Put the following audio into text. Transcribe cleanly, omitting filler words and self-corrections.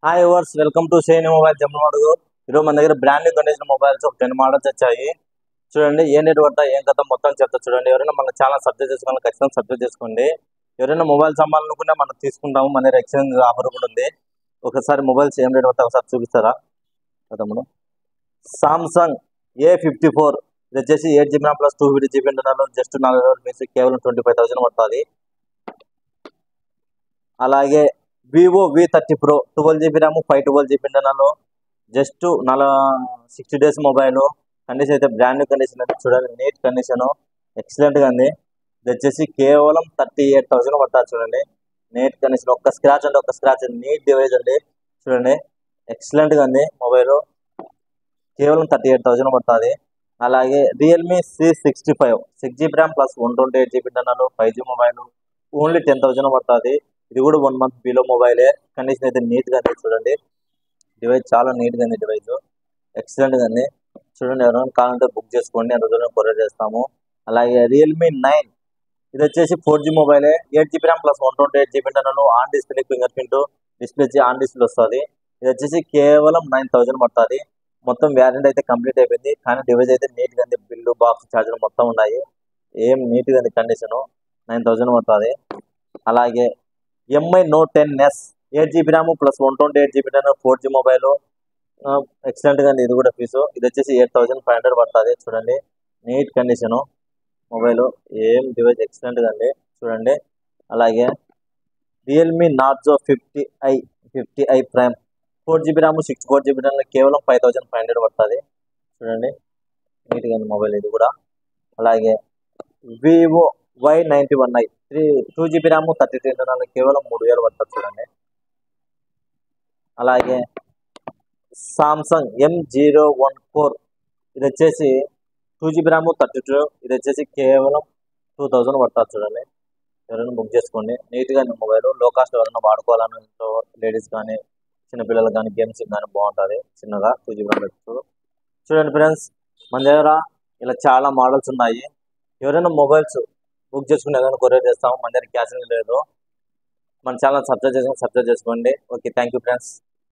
Hi వర్స్ welcome to సేని mobile జమ్మవాడు. ఈరోజు మన దగ్గర బ్రాండ్ న్యూ కండిషన్ మొబైల్స్ ఒక 10 మోడల్స్ వచ్చాయి. చూడండి ఏ నెట్ పడతా ఏం కథ మొత్తం చెప్తా. చూడండి ఎవరైనా మన ఛానల్ సబ్స్క్రైబ్ చేసుకోవాలి, ఖచ్చితంగా సబ్స్క్రైబ్ చేసుకోండి. ఎవరైనా మొబైల్స్ అమ్మాలనుకున్నా మనం తీసుకుంటాము. మన దగ్గర ఎక్స్చేంజ్ ఆఫర్ కూడా ఉంది. ఒకసారి మొబైల్స్ ఏం రేట్ పడతా ఒకసారి చూపిస్తారా తమ్ముడు? సామ్సంగ్ A54 ఇది వచ్చేసి 8 GB RAM plus 250 GB internal, just 4 రోజులు మీసి కేవలం 25,000 పడుతుంది. అలాగే Vivo V30 Pro 12 GB RAM 512 GB internal, just 60 days mobile. Condition అయితే బ్రాండ్ న్యూ కండిషన్ అయితే చూడండి, నీట్ కండిషన్ ఎక్సలెంట్గా ఉంది. ఇది వచ్చేసి కేవలం 38,000 పడుతుంది. చూడండి నీట్ కండిషన్, ఒక్క స్క్రాచ్ అంటే ఒక్క స్క్రాచ్, నీట్ డివైస్ అండి. చూడండి ఎక్సలెంట్గా ఉంది మొబైల్, కేవలం 38,000 పడుతుంది. అలాగే Realme C65 6 GB RAM plus 128 GB internal 5G mobile, only 10,000 పడుతుంది. ఇది కూడా 1 month బిలో మొబైలే. కండిషన్ అయితే నీట్గా ఉంది. చూడండి డివైస్ చాలా నీట్గా ఉంది, డివైస్ ఎక్సలెంట్గా ఉంది. చూడండి ఎవరైనా కావాలంటే బుక్ చేసుకోండి, ఎంత దూరం కొరియర్ చేస్తాము. అలాగే రియల్మీ 9 ఇది వచ్చేసి 4G మొబైలే, 8 GB RAM plus 128 GB internal, on display finger print display on display వస్తుంది. ఇది వచ్చేసి కేవలం 9,000 పడుతుంది. మొత్తం వ్యారంటీ అయితే కంప్లీట్ అయిపోయింది, కానీ డివైస్ అయితే నీట్గా ఉంది. బిల్లు బాక్స్ ఛార్జర్ మొత్తం ఉన్నాయి, ఏం నీట్గా ఉంది కండిషను. 9,000 పడుతుంది. అలాగే MI Note 10s 8 GB RAM plus 128 GB internal 4G mobile, ఎక్సలెంట్గా ఉంది. ఇది కూడా ఫీజు, ఇది వచ్చేసి 8,500 పడుతుంది. చూడండి నీట్ కండిషను మొబైల్, ఏం డివైస్ ఎక్సలెంట్గా ఉంది. చూడండి అలాగే Realme Narzo 50i prime 4 GB RAM 64 GB కేవలం 5,500 పడుతుంది. చూడండి నీట్గా ఉంది మొబైల్ ఇది కూడా. అలాగే Vivo Y91i 2 GB RAM 32 internal కేవలం 3,000 పడుతుంది. చూడండి అలాగే సామ్సంగ్ M014 ఇది వచ్చేసి 2 GB RAM 32, ఇది వచ్చేసి కేవలం 2,000 పడుతుంది. చూడండి ఎవరైనా బుక్ చేసుకోండి, నీట్గా ఉంది మొబైల్. లో కాస్ట్ ఎవరైనా వాడుకోవాలని ఇంట్లో లేడీస్ కానీ చిన్నపిల్లలు కానీ గేమ్స్ కానీ బాగుంటుంది. చిన్నగా 2 GB RAM పెట్టుకో. చూడండి ఫ్రెండ్స్, మన దగ్గర ఇలా చాలా మోడల్స్ ఉన్నాయి. ఎవరైనా మొబైల్స్ బుక్ చేసుకుని ఏదైనా కొరియర్ చేస్తాము. మన దగ్గర క్యాష్ లేదు. మన ఛానల్ సబ్స్క్రైబ్ చేసుకోండి. Okay, thank you friends.